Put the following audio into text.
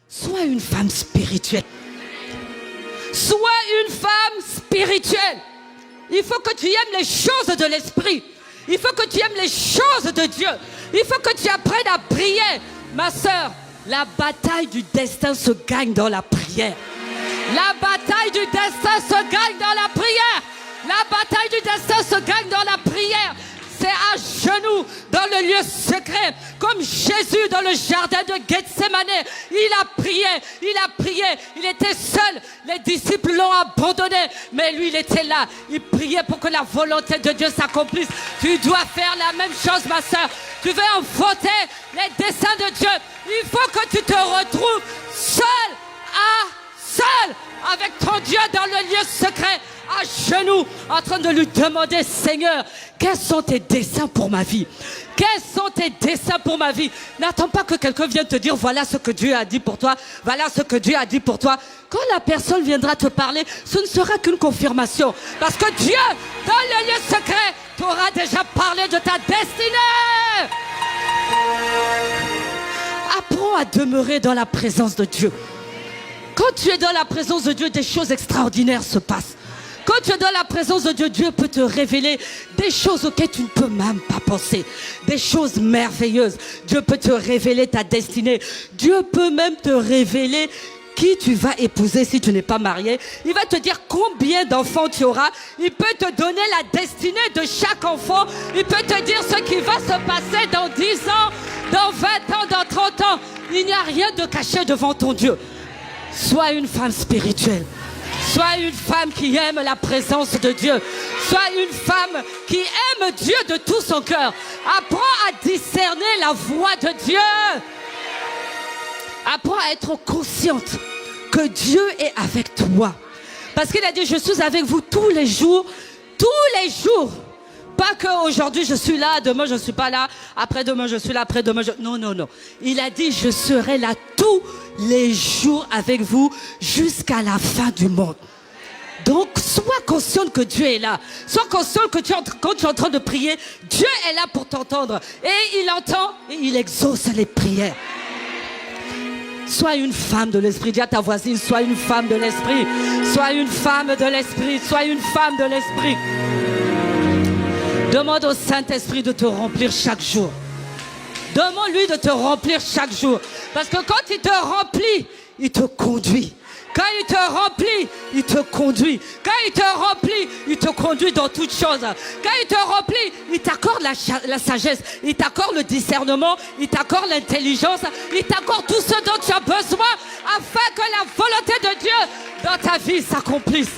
Sois une femme spirituelle. Sois une femme spirituelle. Il faut que tu aimes les choses de l'esprit. Il faut que tu aimes les choses de Dieu. Il faut que tu apprennes à prier. Ma sœur, la bataille du destin se gagne dans la prière. La bataille du destin se gagne dans la prière. La bataille du destin se gagne dans la prière. C'est à genoux dans le lieu secret. Comme Jésus dans le jardin de Gethsémane. Il a prié. Il était seul. Les disciples l'ont abandonné. Mais lui, il était là. Il priait pour que la volonté de Dieu s'accomplisse. Tu dois faire la même chose, ma soeur. Tu veux enfanter les desseins de Dieu. Il faut que tu te retrouves seul avec ton Dieu dans le lieu secret, à genoux, en train de lui demander, Seigneur, quels sont tes desseins pour ma vie? Quels sont tes desseins pour ma vie? N'attends pas que quelqu'un vienne te dire, voilà ce que Dieu a dit pour toi, voilà ce que Dieu a dit pour toi. Quand la personne viendra te parler, ce ne sera qu'une confirmation. Parce que Dieu, dans le lieu secret, t'aura déjà parlé de ta destinée. Apprends à demeurer dans la présence de Dieu. Quand tu es dans la présence de Dieu, des choses extraordinaires se passent. Quand tu es dans la présence de Dieu, Dieu peut te révéler des choses auxquelles tu ne peux même pas penser. Des choses merveilleuses. Dieu peut te révéler ta destinée. Dieu peut même te révéler qui tu vas épouser si tu n'es pas marié. Il va te dire combien d'enfants tu auras. Il peut te donner la destinée de chaque enfant. Il peut te dire ce qui va se passer dans 10 ans, dans 20 ans, dans 30 ans. Il n'y a rien de caché devant ton Dieu. Sois une femme spirituelle. Sois une femme qui aime la présence de Dieu. Sois une femme qui aime Dieu de tout son cœur. Apprends à discerner la voix de Dieu. Apprends à être consciente que Dieu est avec toi. Parce qu'il a dit, je suis avec vous tous les jours. Tous les jours. Pas qu'aujourd'hui je suis là, demain je ne suis pas là, après-demain je suis là, après-demain je... Non, non, non. Il a dit, je serai là tous les jours avec vous jusqu'à la fin du monde. Donc, sois consciente que Dieu est là. Sois consciente que quand tu es en train de prier, Dieu est là pour t'entendre. Et il entend et il exauce les prières. Sois une femme de l'esprit. Dis à ta voisine, sois une femme de l'esprit. Sois une femme de l'esprit. Sois une femme de l'esprit. Demande au Saint-Esprit de te remplir chaque jour. Demande-lui de te remplir chaque jour. Parce que quand il te remplit, il te conduit. Quand il te remplit, il te conduit. Quand il te remplit, il te conduit dans toutes choses. Quand il te remplit, il t'accorde la sagesse. Il t'accorde le discernement. Il t'accorde l'intelligence. Il t'accorde tout ce dont tu as besoin afin que la volonté de Dieu dans ta vie s'accomplisse.